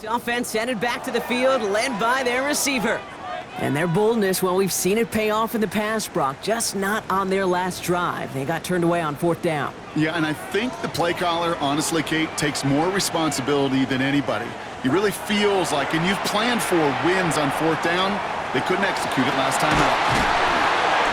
This offense headed back to the field, led by their receiver. And their boldness, well, we've seen it pay off in the past, Brock, just not on their last drive. They got turned away on 4th down. Yeah, and I think the play caller, honestly, Kate, takes more responsibility than anybody. He really feels like, and you've planned for wins on 4th down, they couldn't execute it last time out.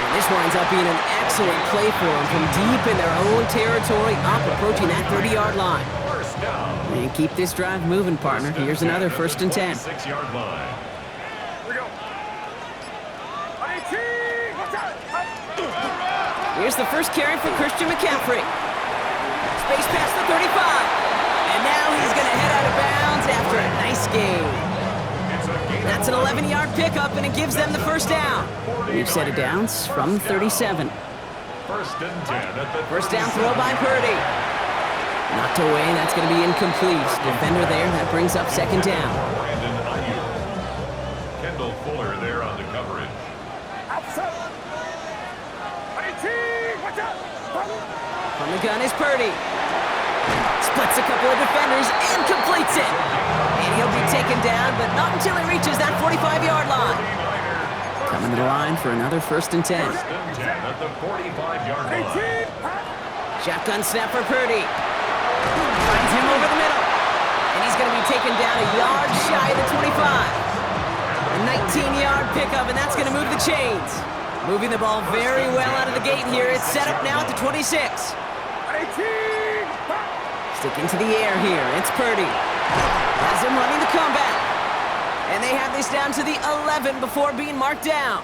And this winds up being an excellent play for them from deep in their own territory, up approaching that 30-yard line. And keep this drive moving, partner. Here's another 1st and 10. 6-yard line. Here's the first carry for Christian McCaffrey. Space past the 35. And now he's going to head out of bounds after a nice gain. That's an 11-yard pickup, and it gives them the 1st down. We've set it downs from 37. 1st and 10 at the 1st down throw by Purdy. Knocked away, that's going to be incomplete. Defender there, that brings up 2nd down. Brandon Ayuk. Kendall Fuller there on the coverage. From the gun is Purdy. Splits a couple of defenders and completes it. And he'll be taken down, but not until he reaches that 45-yard line. Coming to the line for another 1st and 10. 1st and 10 at the 45-yard line. Shotgun snap for Purdy. Finds him over the middle. And he's going to be taken down a yard shy of the 25. A 19-yard pickup, and that's going to move the chains. Moving the ball very well out of the gate here. It's set up now at the 26. Sticking to the air here. It's Purdy. Has him running the comeback. And they have this down to the 11 before being marked down.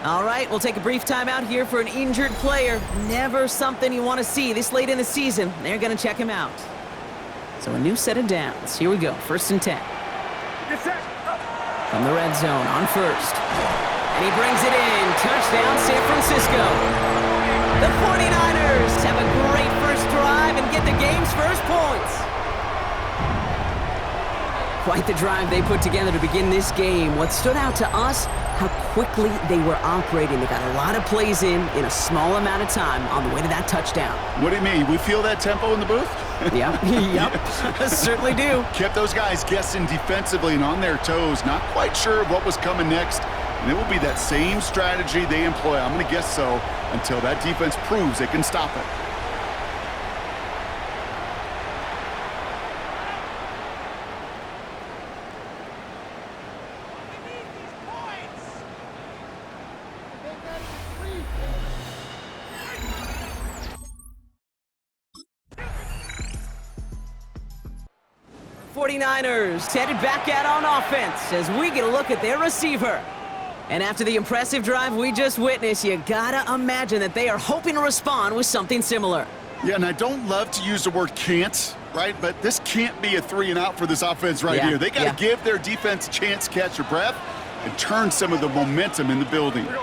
All right, we'll take a brief timeout here for an injured player. Never something you want to see this late in the season. They're going to check him out. So a new set of downs. Here we go, 1st and 10. From the red zone on 1st. And he brings it in. Touchdown, San Francisco. The 49ers have a great first drive and get the game's first points. Quite the drive they put together to begin this game. What stood out to us, how quickly they were operating. They got a lot of plays in a small amount of time on the way to that touchdown. What do you mean? We feel that tempo in the booth? Yep, certainly do. Kept those guys guessing defensively and on their toes, not quite sure what was coming next. And it will be that same strategy they employ, I'm going to guess so, until that defense proves they can stop it. '49ers headed back out on offense as we get a look at their receiver. And after the impressive drive we just witnessed, you gotta imagine that they are hoping to respond with something similar. Yeah, and I don't love to use the word can't, right? But this can't be a 3-and-out for this offense right here. They got to give their defense a chance to catch their breath and turn some of the momentum in the building. On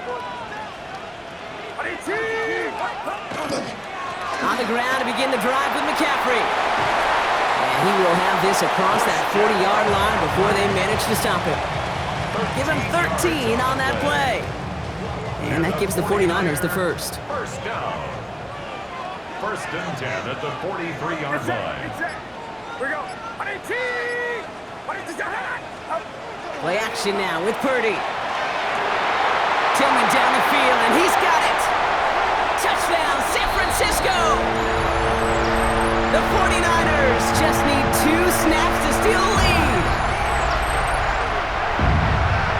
the ground to begin the drive with McCaffrey. And he will have this across that 40-yard line before they manage to stop it. Give him 13 on that play. And that gives the 49ers the 1st. 1st down. 1st and 10 at the 43-yard line. Play action now with Purdy. Tillman down the field, and he's got it. Touchdown, San Francisco. The 49ers just need 2 snaps to steal the lead.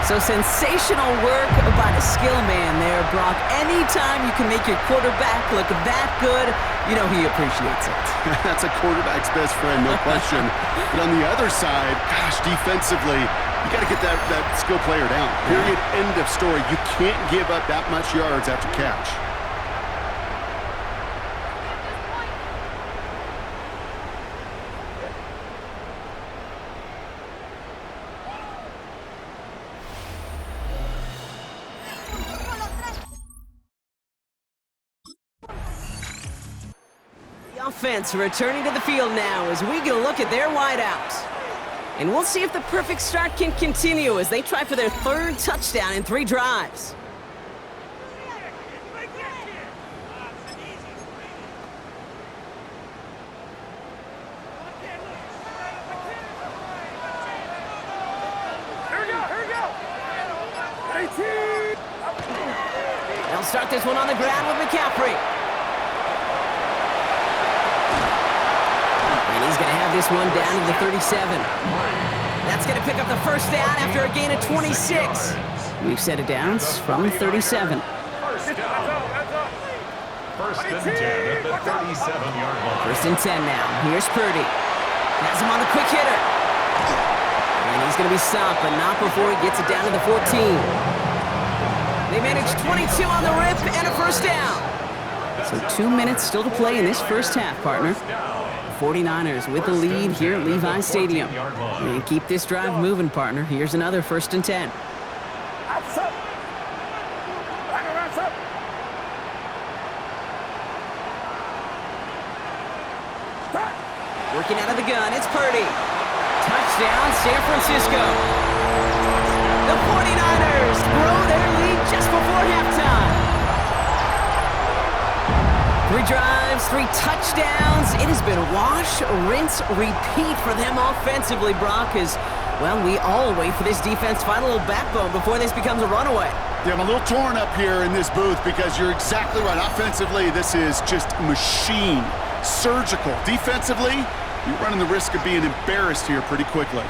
So sensational work by the skill man there, Brock. Anytime you can make your quarterback look that good, you know he appreciates it. That's a quarterback's best friend, no question. But on the other side, gosh, defensively, you got to get that skill player down. Period, end of story. You can't give up that much yards after catch. Offense returning to the field now as we get a look at their wideouts. And we'll see if the perfect start can continue as they try for their 3rd touchdown in 3 drives. start this one on the ground with McCaffrey. And he's going to have this one down to the 37. That's going to pick up the first down after a gain of 26. We've set it down from 37. First down. First and 10 at the 37-yard line. First and 10 now. Here's Purdy. Has him on the quick hitter. And he's going to be stopped, but not before he gets it down to the 14. They managed 22 on the rip and a first down. So 2 minutes still to play in this first half, partner. The 49ers with the lead here at Levi Stadium. And keep this drive moving, partner. Here's another first and 10. Working out of the gun, it's Purdy. Touchdown, San Francisco. The 49ers grow their lead just before halftime. 3 drives, 3 touchdowns. It has been wash, rinse, repeat for them offensively, Brock, as, well, we all wait for this defense to find a little backbone before this becomes a runaway. Yeah, I'm a little torn up here in this booth because you're exactly right. Offensively, this is just machine. Surgical. Defensively, you're running the risk of being embarrassed here pretty quickly.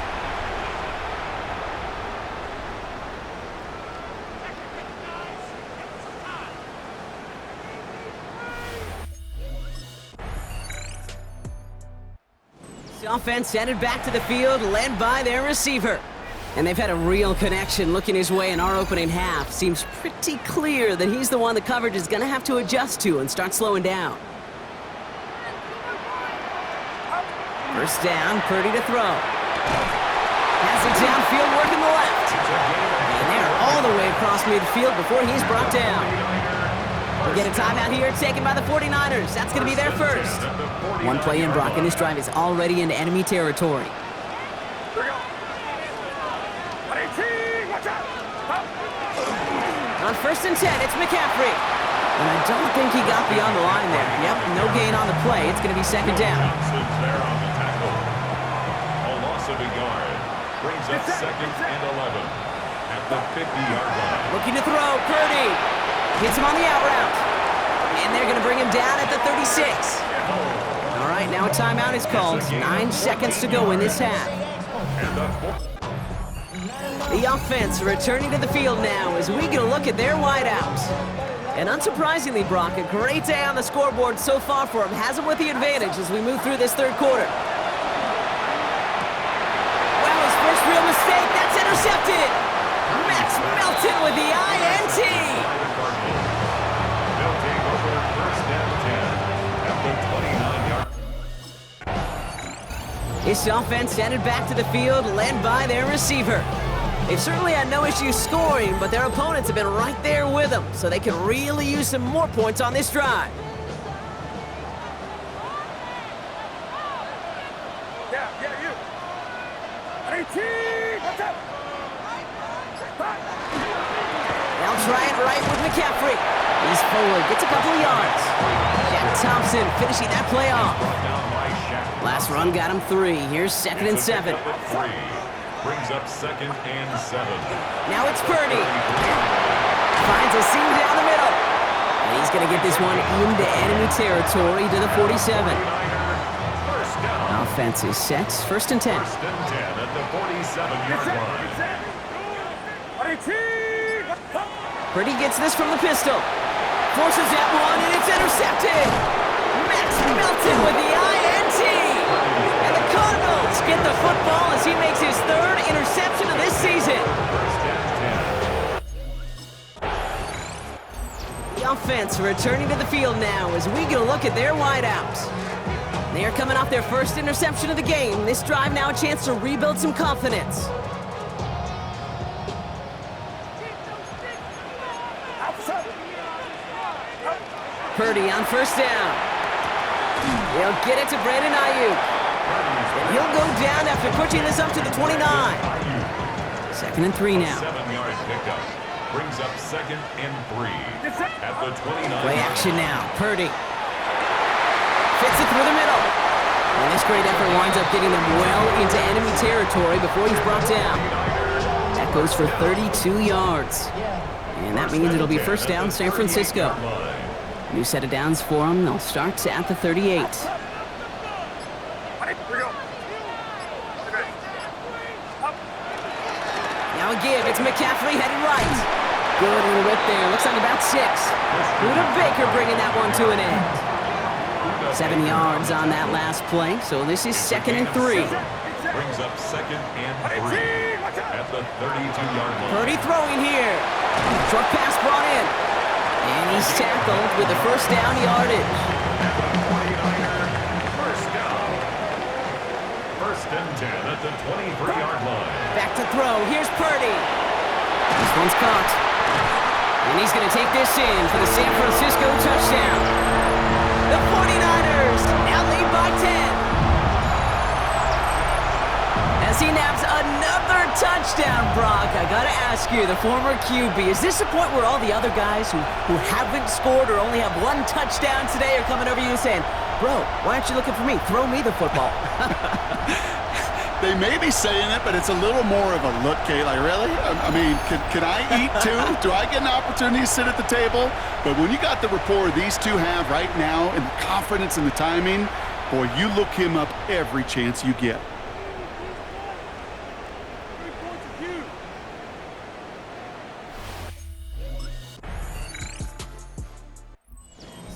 The offense headed back to the field, led by their receiver. And they've had a real connection looking his way in our opening half. Seems pretty clear that he's the one the coverage is going to have to adjust to and start slowing down. First down, Purdy to throw. Has it downfield, working the left. And they're all the way across midfield before he's brought down. We'll get a timeout here, taken by the 49ers. That's going to be their first. One play in, Brock, and this drive is already into enemy territory. On first and 10, it's McCaffrey. And I don't think he got beyond the line there. Yep, no gain on the play. It's going to be second down. Brings up second and 11 at the 50-yard line. Looking to throw, Purdy. Hits him on the out route. And they're going to bring him down at the 36. All right, now a timeout is called. 9 seconds to go in this half. The offense returning to the field now as we get a look at their wideouts. And unsurprisingly, Brock, a great day on the scoreboard so far for him. Has him with the advantage as we move through this third quarter. First real mistake, that's intercepted. Max Melton with the INT. Melton over first and 10 at the 29-yard. This offense headed back to the field, led by their receiver. They've certainly had no issue scoring, but their opponents have been right there with them, so they could really use some more points on this drive. They'll try it right with McCaffrey. He's forward, gets a couple of yards. Jack Thompson finishing that play off. Last run got him 3. Here's second and 7. Brings up second and 7. Now it's Purdy. Finds a seam down the middle. And he's going to get this one into enemy territory to the 47. Offense is set. First and 10. First and 10 at the 47-yard line. Purdy gets this from the pistol. Forces that one, and it's intercepted. Max Melton with the INT. And the Cardinals get the football as he makes his 3rd interception of this season. First and The 10. offense returning to the field now as we get a look at their wideouts. They are coming off their first interception of the game. This drive now a chance to rebuild some confidence. Purdy on first down. They'll get it to Brandon Ayuk. And he'll go down after pushing this up to the 29. Second and 3 now. 7-yard pickup. Brings up second and 3 at the 29. Play action now. Purdy. Fits it through the middle. And this great effort winds up getting them well into enemy territory before he's brought down. That goes for 32 yards. And that means it'll be first down, San Francisco. New set of downs for them. They'll start at the 38. Now a give. It's McCaffrey heading right. Good little whip there. Looks like about 6. Buda Baker bringing that one to an end. 7 yards on that last play, so this is 2nd and 3. Brings up 2nd and 3 at the 32-yard line. Purdy throwing here. Short pass brought in. And he's tackled with the first down yardage. At the 49er, first down. 1st and 10 at the 23-yard line. Back to throw. Here's Purdy. This one's caught. And he's going to take this in for the San Francisco touchdown. The 49ers now lead by 10. As he naps another touchdown, Brock, I got to ask you, the former QB, is this the point where all the other guys who haven't scored or only have 1 touchdown today are coming over you and saying, bro, why aren't you looking for me? Throw me the football. They may be saying it, but it's a little more of a look, Kate. Like, really? I mean, can I eat too? Do I get an opportunity to sit at the table? But when you got the rapport these two have right now and the confidence and the timing, boy, you look him up every chance you get.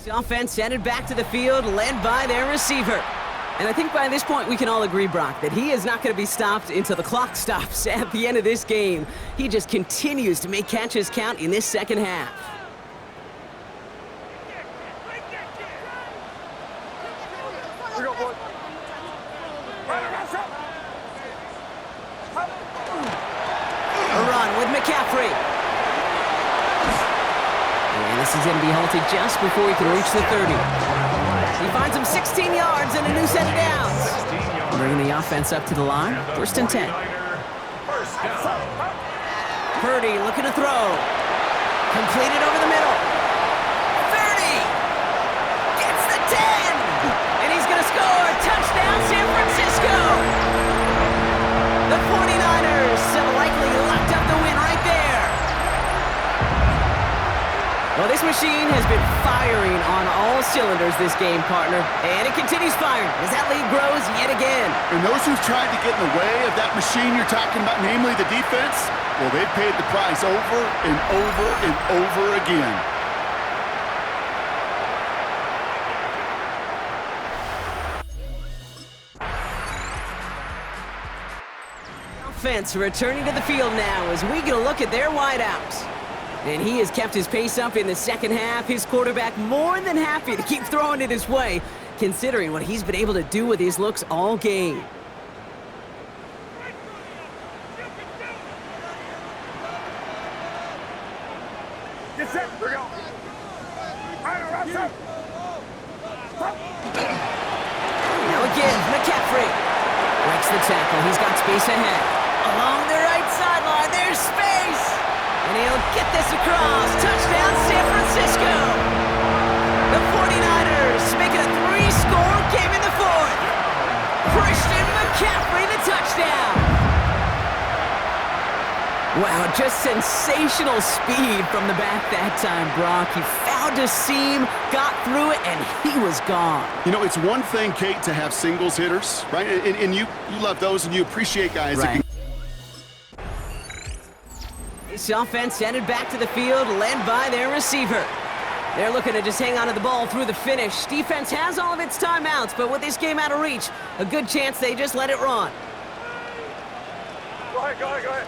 The offense headed back to the field, led by their receiver. And I think by this point we can all agree, Brock, that he is not going to be stopped until the clock stops at the end of this game. He just continues to make catches count in this second half. A run with McCaffrey. And this is going to be halted just before he can reach the 30. He finds him 16 yards and a new set of downs. Bringing the offense up to the line. 1st and 10. Purdy looking to throw. Completed over the middle. 30. Gets the 10. And he's going to score. Touchdown, San Francisco. The 49ers have likely locked up the win right there. Well, this machine has been firing on all cylinders this game, partner. And it continues firing as that lead grows yet again. And those who've tried to get in the way of that machine you're talking about, namely the defense, well, they've paid the price over and over and over again. Offense returning to the field now as we get a look at their wideouts. And he has kept his pace up in the second half. His quarterback more than happy to keep throwing it his way, considering what he's been able to do with his looks all game. Get set. Here we go. Now again, McCaffrey breaks the tackle. He's got space ahead. Along the right sideline, there's space. And he'll get this across. Touchdown, San Francisco. The 49ers make it a 3-score game in the 4th. Christian McCaffrey, the touchdown. Wow, just sensational speed from the back that time, Brock. He found a seam, got through it, and he was gone. You know, it's one thing, Kate, to have singles hitters, right? And you love those, and you appreciate guys that Right. can... This offense headed back to the field, led by their receiver. They're looking to just hang on to the ball through the finish. Defense has all of its timeouts, but with this game out of reach, a good chance they just let it run. Go ahead, go ahead, go ahead.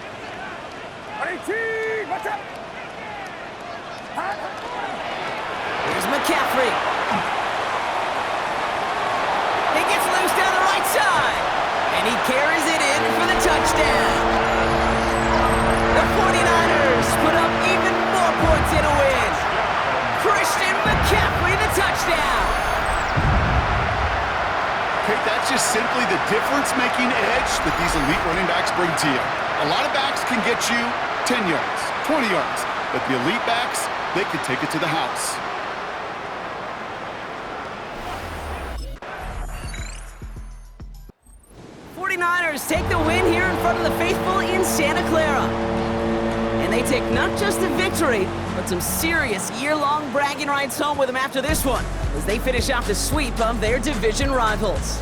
18, watch out. Here's McCaffrey. He gets loose down the right side, and he carries it in for the touchdown. The 49ers put up even more points in a win. Christian McCaffrey, the touchdown. Kate, that's just simply the difference-making edge that these elite running backs bring to you. A lot of backs can get you 10 yards, 20 yards, but the elite backs, they can take it to the house. Take Take the win here in front of the faithful in Santa Clara. And they take not just a victory, but some serious year-long bragging rights home with them after this one, as they finish off the sweep of their division rivals.